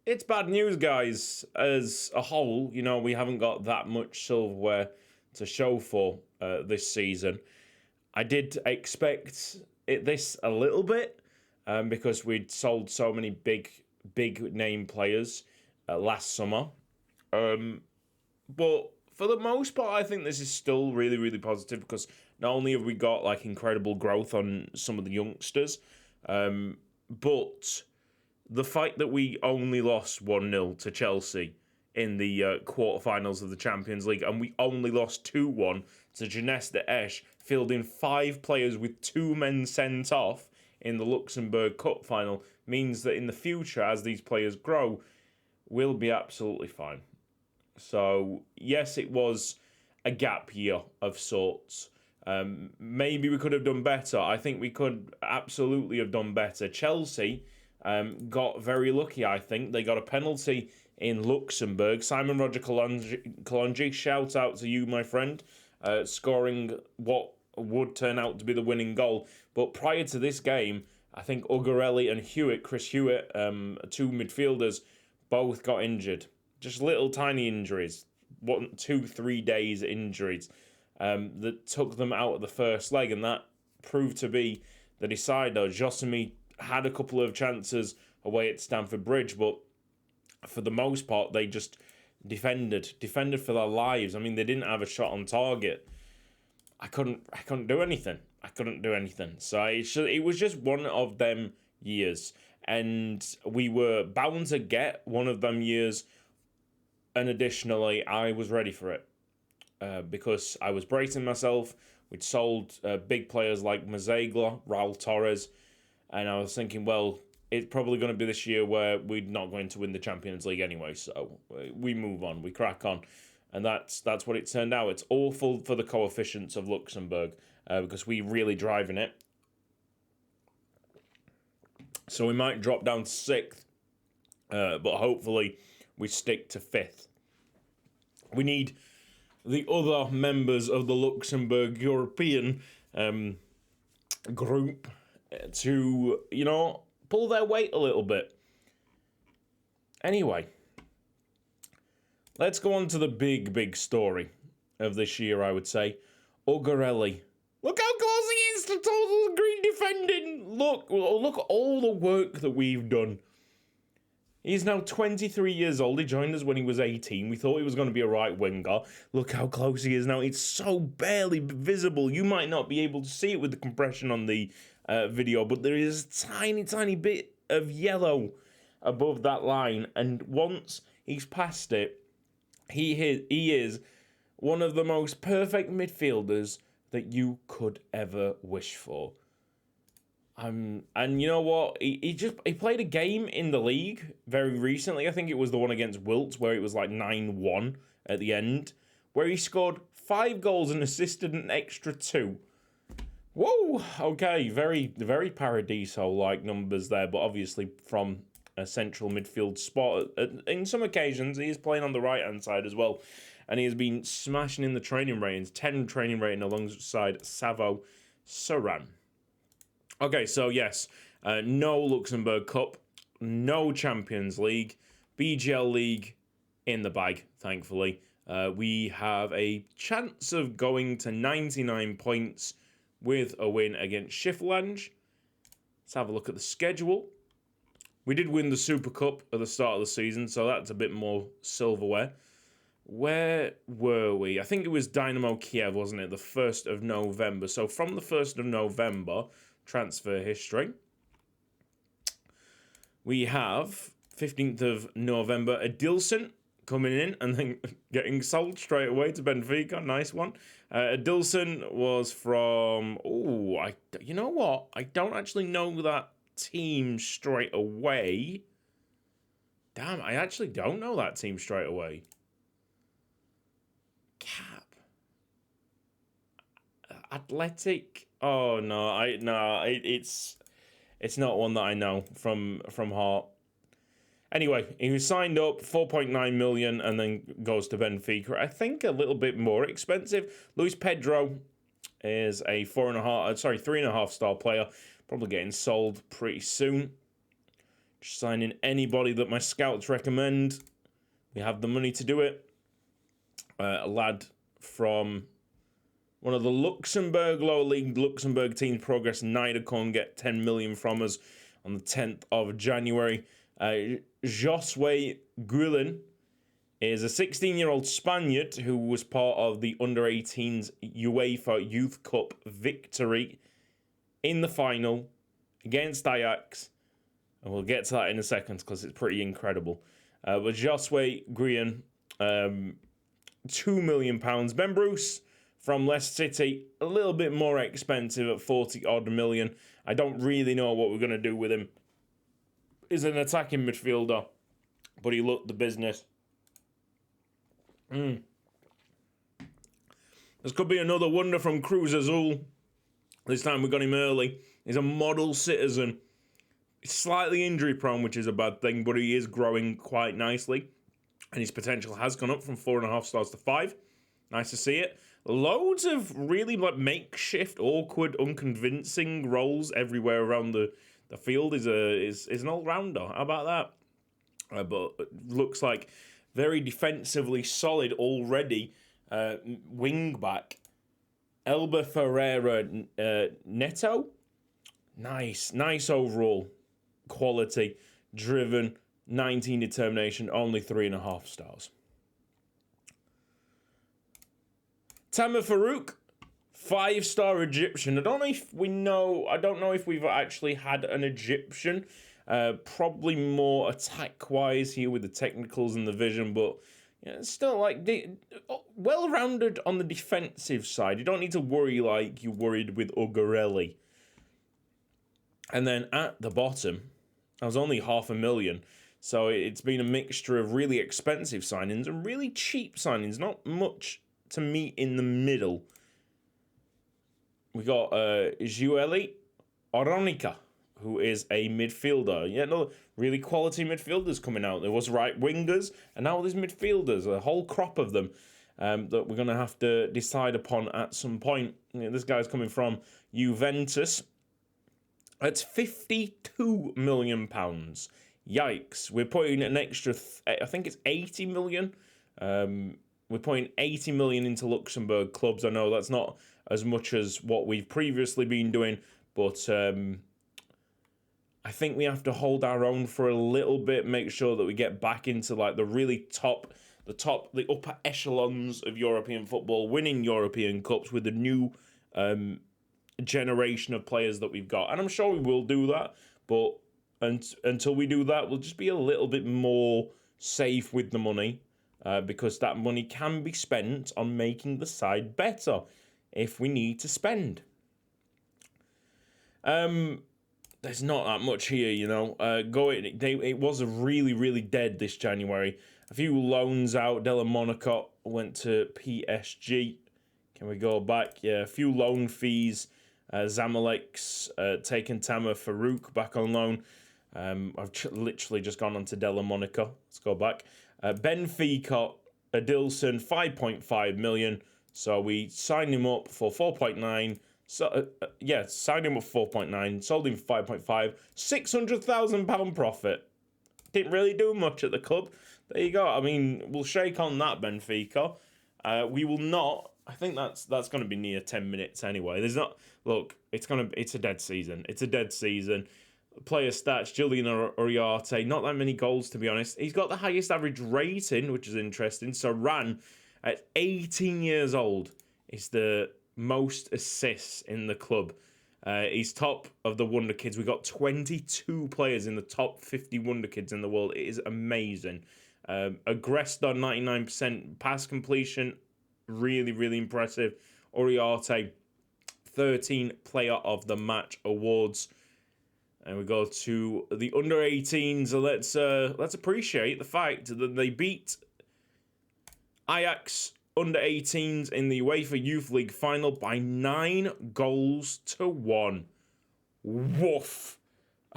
it's bad news, guys. As a whole, we haven't got that much silverware to show for this season. I did expect this a little bit because we'd sold so many big name players last summer. But for the most part, I think this is still really, really positive because not only have we got like incredible growth on some of the youngsters, but the fact that we only lost 1-0 to Chelsea in the quarterfinals of the Champions League, and we only lost 2-1 to Jeunesse d'Esch, fielding 5 players with 2 men sent off in the Luxembourg Cup final, means that in the future, as these players grow, we'll be absolutely fine. So, yes, it was a gap year of sorts. Maybe we could have done better. I think we could absolutely have done better. Chelsea got very lucky, I think. They got a penalty in Luxembourg. Simon Roger Kalonji, shout out to you, my friend, scoring what would turn out to be the winning goal. But prior to this game, I think Ugarelli and Chris Hewitt, 2 midfielders, both got injured. Just little tiny injuries, 2-3 days injuries that took them out of the first leg, and that proved to be the decider. Josemi had a couple of chances away at Stamford Bridge, but for the most part, they just defended for their lives. I mean, they didn't have a shot on target. I couldn't do anything. So it was just one of them years, and we were bound to get one of them years. And additionally, I was ready for it because I was bracing myself. We'd sold big players like Mazegla, Raul Torres, and I was thinking, well, it's probably going to be this year where we're not going to win the Champions League anyway. So we move on, we crack on, and that's what it turned out. It's awful for the coefficients of Luxembourg because we're really driving it. So we might drop down to 6th, but hopefully we stick to 5th. We need the other members of the Luxembourg European group to, pull their weight a little bit. Anyway, let's go on to the big story of this year, I would say. Ugarelli. Look how close he is to total green defending. Look at all the work that we've done. He's now 23 years old. He joined us when he was 18. We thought he was going to be a right winger. Look how close he is now. It's so barely visible. You might not be able to see it with the compression on the video, but there is a tiny bit of yellow above that line. And once he's past it, he is one of the most perfect midfielders that you could ever wish for. And you know what? He played a game in the league very recently. I think it was the one against Wilts where it was like 9-1 at the end, where he scored 5 goals and assisted an extra 2. Whoa! Okay, very Paradiso-like numbers there, but obviously from a central midfield spot. In some occasions, he is playing on the right-hand side as well, and he has been smashing in the training ratings. 10 training rating alongside Savo Saran. Okay, so yes, no Luxembourg Cup, no Champions League, BGL League in the bag, thankfully. We have a chance of going to 99 points with a win against Schiffelange. Let's have a look at the schedule. We did win the Super Cup at the start of the season, so that's a bit more silverware. Where were we? I think it was Dynamo Kiev, wasn't it? The 1st of November. So from the 1st of November... transfer history. We have 15th of November, Adilson coming in and then getting sold straight away to Benfica. Nice one. Adilson was from... you know what? I don't actually know that team straight away. Damn, I actually don't know that team straight away. Cap. Athletic. Oh no, it's not one that I know from heart. Anyway, he was signed up 4.9 million and then goes to Benfica. I think a little bit more expensive. Luis Pedro is a 3.5 star player, probably getting sold pretty soon. Just signing anybody that my scouts recommend. We have the money to do it. A lad from one of the Luxembourg, lower league Luxembourg teams, Progress Niederkorn, get 10 million from us on the 10th of January. Josue Guillen is a 16-year-old Spaniard who was part of the Under-18s UEFA Youth Cup victory in the final against Ajax. And we'll get to that in a second because it's pretty incredible. But Josue Guillen, £2 million. Ben Bruce from Leicester City, a little bit more expensive at 40-odd million. I don't really know what we're going to do with him. He's an attacking midfielder, but he looked the business. This could be another wonder from Cruz Azul. This time we got him early. He's a model citizen. He's slightly injury prone, which is a bad thing, but he is growing quite nicely. And his potential has gone up from 4.5 stars to 5. Nice to see it. Loads of really makeshift, awkward, unconvincing roles everywhere around the field. Is an all-rounder. How about that? But it looks like very defensively solid already. Wing back. Elba Ferreira Neto. Nice overall quality. Driven. 19 determination. Only 3.5 stars. Tamer Farouk, 5-star Egyptian. I don't know if we've actually had an Egyptian. Probably more attack-wise here with the technicals and the vision, but still well-rounded on the defensive side. You don't need to worry like you worried with Ugarelli. And then at the bottom, I was only $500,000. So it's been a mixture of really expensive signings and really cheap signings. Not much to meet in the middle. We got Giueli Oronica, who is a midfielder. Yeah, no, really quality midfielders coming out. There was right wingers, and now there's midfielders, a whole crop of them that we're going to have to decide upon at some point. This guy's coming from Juventus. It's £52 million. Yikes. We're putting an extra, I think it's 80 million. We're putting 80 million into Luxembourg clubs. I know that's not as much as what we've previously been doing, but I think we have to hold our own for a little bit, make sure that we get back into like the upper echelons of European football, winning European Cups with the new generation of players that we've got. And I'm sure we will do that, but until we do that, we'll just be a little bit more safe with the money. Because that money can be spent on making the side better if we need to spend. There's not that much here, it was a really dead this January. A few loans out. Della Monaco went to PSG. Can we go back? Yeah, a few loan fees. Zamalek's taken Tamer Farouk back on loan. I've literally just gone on to Della Monaco. Let's go back. Benfica, Adilson, 5.5 million. So we signed him up for 4.9. So signed him up for 4.9. Sold him for 5.5. £600,000 profit. Didn't really do much at the club. There you go. I mean, we'll shake on that, Benfica. We will not. I think that's going to be near 10 minutes anyway. It's a dead season. It's a dead season. Player stats, Julian Uriarte, not that many goals to be honest. He's got the highest average rating, which is interesting. So Ran, at 18 years old, is the most assists in the club. He's top of the Wonder Kids. We've got 22 players in the top 50 Wonder Kids in the world. It is amazing. Agresta, 99% pass completion, really impressive. Uriarte, 13 Player of the Match awards. And we go to the under-18s. Let's appreciate the fact that they beat Ajax under-18s in the UEFA Youth League final by 9 goals to 1. Woof.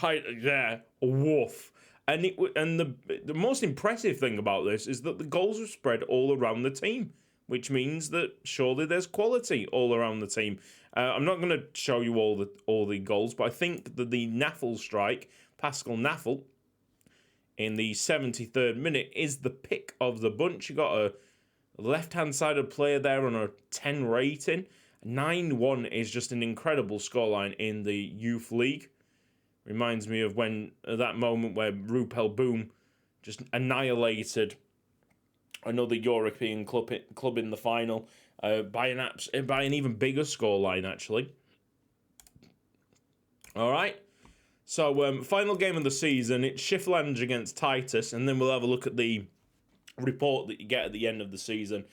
Woof. And the most impressive thing about this is that the goals were spread all around the team, which means that surely there's quality all around the team. I'm not going to show you all the goals, but I think that the Naffel strike, Pascal Naffel, in the 73rd minute is the pick of the bunch. You got a left-hand sided player there on a 10 rating. 9-1 is just an incredible scoreline in the Youth League. Reminds me of when that moment where Rupel Boom just annihilated another European club in the final by an even bigger scoreline, actually. All right. So, final game of the season, it's Schifflange against Titus, and then we'll have a look at the report that you get at the end of the season.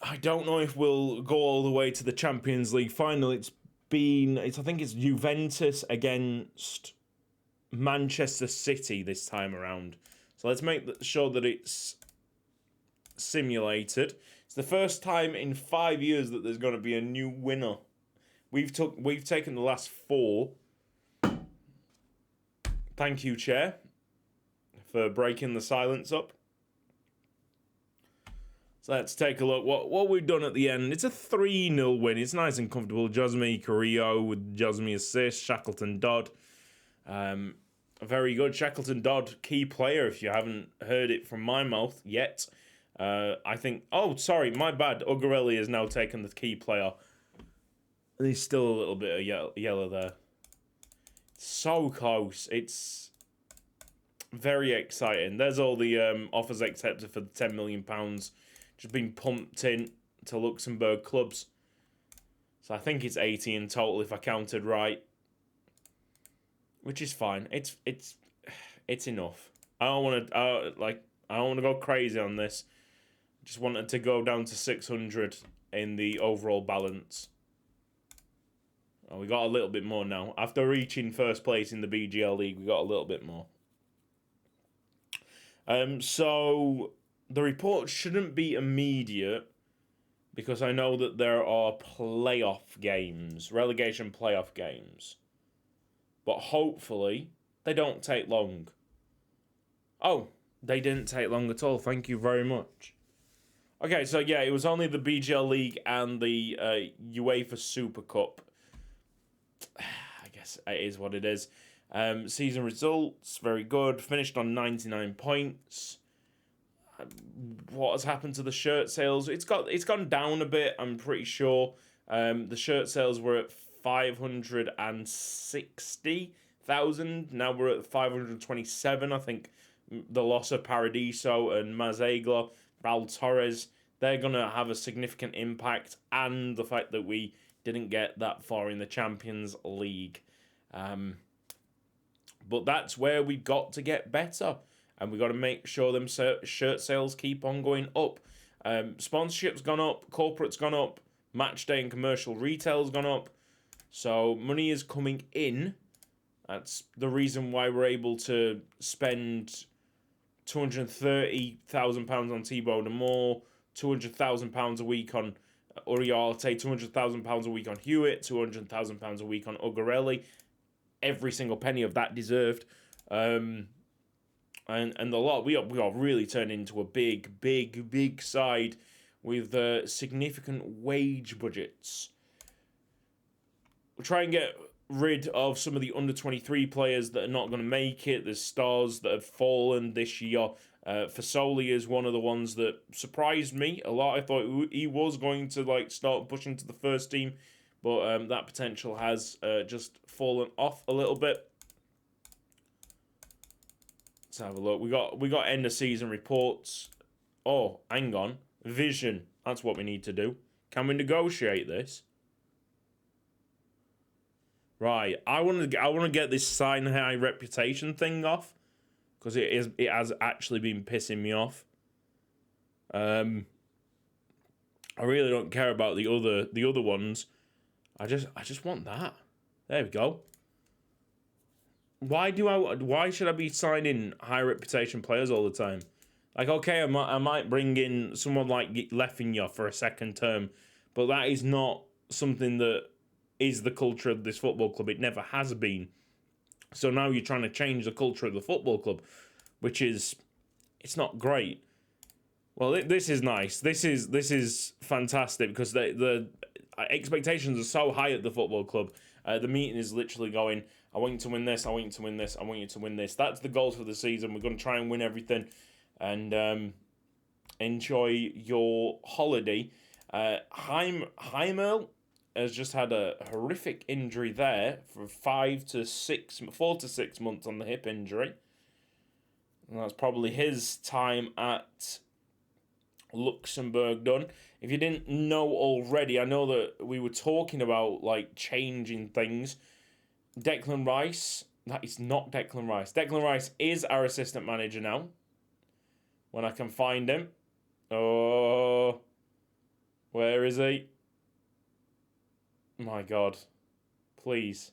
I don't know if we'll go all the way to the Champions League final. I think it's Juventus against Manchester City this time around. So let's make sure that it's simulated. It's the first time in 5 years that there's going to be a new winner. We've taken the last 4. Thank you, Chair, for breaking the silence up. So let's take a look what we've done at the end. It's a 3-0 win. It's nice and comfortable. Josme Carrillo with Josme assist. Shackleton Dodd. Very good. Shackleton Dodd, key player if you haven't heard it from my mouth yet. I think... Oh, sorry, my bad. Ugarelli has now taken the key player. There's still a little bit of yellow there. So close. It's very exciting. There's all the offers accepted for the £10 million just being pumped in to Luxembourg clubs. So I think it's 80 in total if I counted right, which is fine. It's enough. I don't want to go crazy on this. Just wanted to go down to 600 in the overall balance. Oh, we got a little bit more now. After reaching first place in the BGL League, we got a little bit more. So the report shouldn't be immediate because I know that there are playoff games, relegation playoff games. But hopefully they don't take long. Oh, they didn't take long at all. Thank you very much. Okay, so yeah, it was only the BGL League and the UEFA Super Cup. I guess it is what it is. Season results, very good. Finished on 99 points. What has happened to the shirt sales? It's gone down a bit, I'm pretty sure. The shirt sales were at 560,000. Now we're at 527. I think the loss of Paradiso and Mazegla, Raul Torres, they're going to have a significant impact. And the fact that we didn't get that far in the Champions League. But that's where we got to get better. And we got to make sure them shirt sales keep on going up. Sponsorship's gone up. Corporate's gone up. Match day and commercial retail's gone up. So money is coming in. That's the reason why we're able to spend £230,000 on Thibaut Demore, £200,000 a week on Uriarte, £200,000 a week on Hewitt, £200,000 a week on Ugarelli. Every single penny of that deserved. And the lot, we are really turned into a big side with significant wage budgets. We'll try and get rid of some of the under-23 players that are not going to make it. There's stars that have fallen this year. Fasoli is one of the ones that surprised me a lot. I thought he was going to start pushing to the first team, but that potential has just fallen off a little bit. Let's have a look. We got end of season reports. Oh, hang on. Vision. That's what we need to do. Can we negotiate this? Right. I want to get this sign high reputation thing off because it has actually been pissing me off. I really don't care about the other ones. I just want that. There we go. Why should I be signing high reputation players all the time? Like, okay, I might bring in someone like Leffinger for a second term, but that is not something that is the culture of this football club. It never has been. So now you're trying to change the culture of the football club, which is, it's not great. Well, this is nice. This is fantastic because the expectations are so high at the football club. The meeting is literally going. I want you to win this. I want you to win this. I want you to win this. That's the goals for the season. We're going to try and win everything and enjoy your holiday. Heimel has just had a horrific injury there for 4 to 6 months on the hip injury. And that's probably his time at Luxembourg done. If you didn't know already, I know that we were talking about like changing things. Declan Rice, that is not Declan Rice. Declan Rice is our assistant manager now. When I can find him. Oh, where is he? My God, please.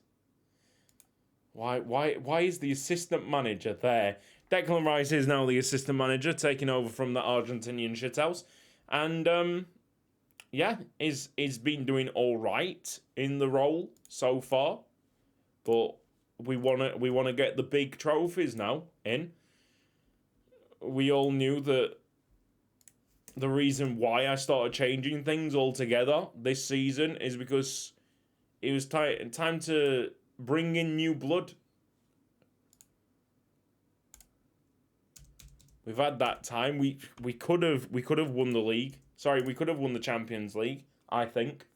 Why is the assistant manager there? Declan Rice is now the assistant manager, taking over from the Argentinian shithouse, and yeah, is been doing all right in the role so far, but we wanna get the big trophies now in. We all knew that the reason why I started changing things altogether this season is because it was time to bring in new blood. We've had that time. We could have won the league. Sorry, we could have won the Champions League, I think.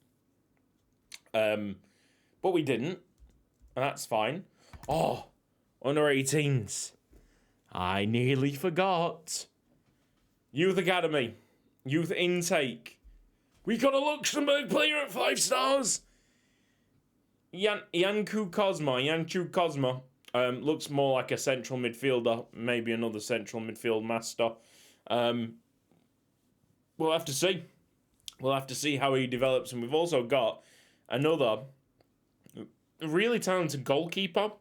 But we didn't. And that's fine. Oh, under 18s. I nearly forgot. Youth Academy. Youth intake. We got a Luxembourg player at 5 stars. Yanku Cosma. Looks more like a central midfielder, maybe another central midfield master. We'll have to see. We'll have to see how he develops. And we've also got another really talented goalkeeper,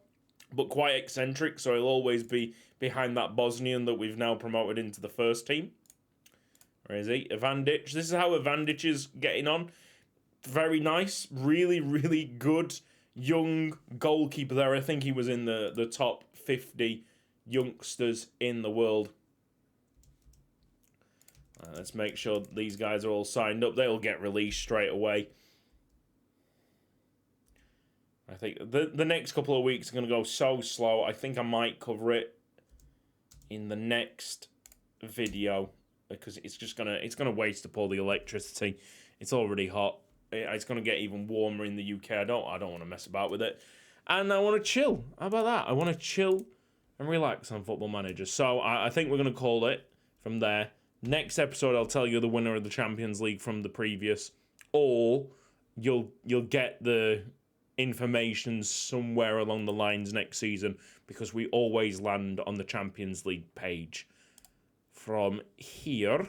but quite eccentric, so he'll always be behind that Bosnian that we've now promoted into the first team. Where is he? Ivandic. This is how Ivandic is getting on. Very nice. Really, really good young goalkeeper there. I think he was in the top 50 youngsters in the world. Let's make sure these guys are all signed up. They'll get released straight away. I think the next couple of weeks are going to go so slow. I think I might cover it in the next video because it's gonna waste up all the electricity. It's already hot. It's going to get even warmer in the UK. I don't want to mess about with it. And I want to chill. How about that? I want to chill and relax on Football Manager. So I think we're going to call it from there. Next episode, I'll tell you the winner of the Champions League from the previous. Or you'll get the information somewhere along the lines next season because we always land on the Champions League page. From here...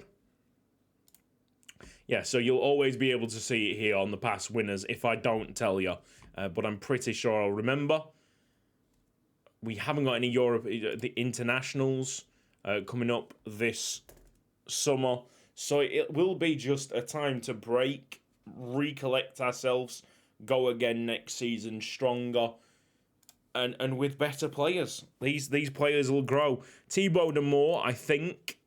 Yeah, so you'll always be able to see it here on the past winners if I don't tell you. But I'm pretty sure I'll remember. We haven't got any the internationals coming up this summer. So it will be just a time to break, recollect ourselves, go again next season stronger and with better players. These players will grow. Thibaut Damour, I think,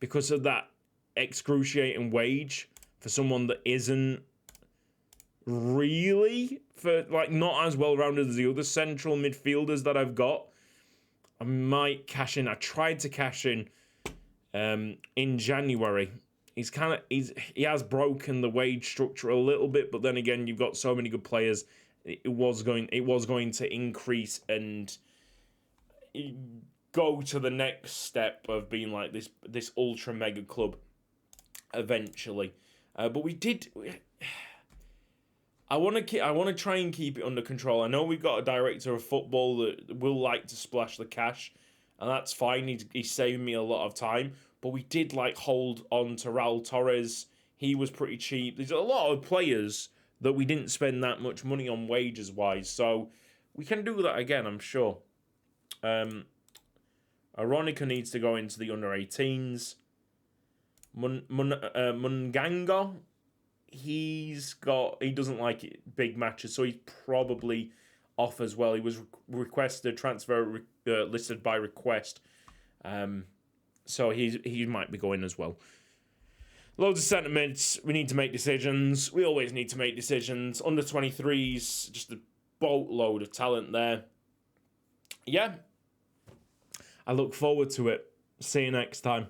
because of that excruciating wage, for someone that isn't really, not as well-rounded as the other central midfielders that I've got, I might cash in. I tried to cash in January. He has broken the wage structure a little bit, but then again, you've got so many good players. It was going to increase and go to the next step of being like this ultra mega club eventually. But we did. I want to try and keep it under control. I know we've got a director of football that will like to splash the cash, and that's fine. He's saving me a lot of time. But we did hold on to Raul Torres. He was pretty cheap. There's a lot of players that we didn't spend that much money on wages wise, so we can do that again, I'm sure. Aronica needs to go into the under 18s. Munganga, he doesn't like big matches, so he's probably off as well. He was requested transfer listed by request, so he might be going as well. Loads of sentiments. We need to make decisions. We always need to make decisions. Under 23s, just a boatload of talent there. yeah, I look forward to it. See you next time.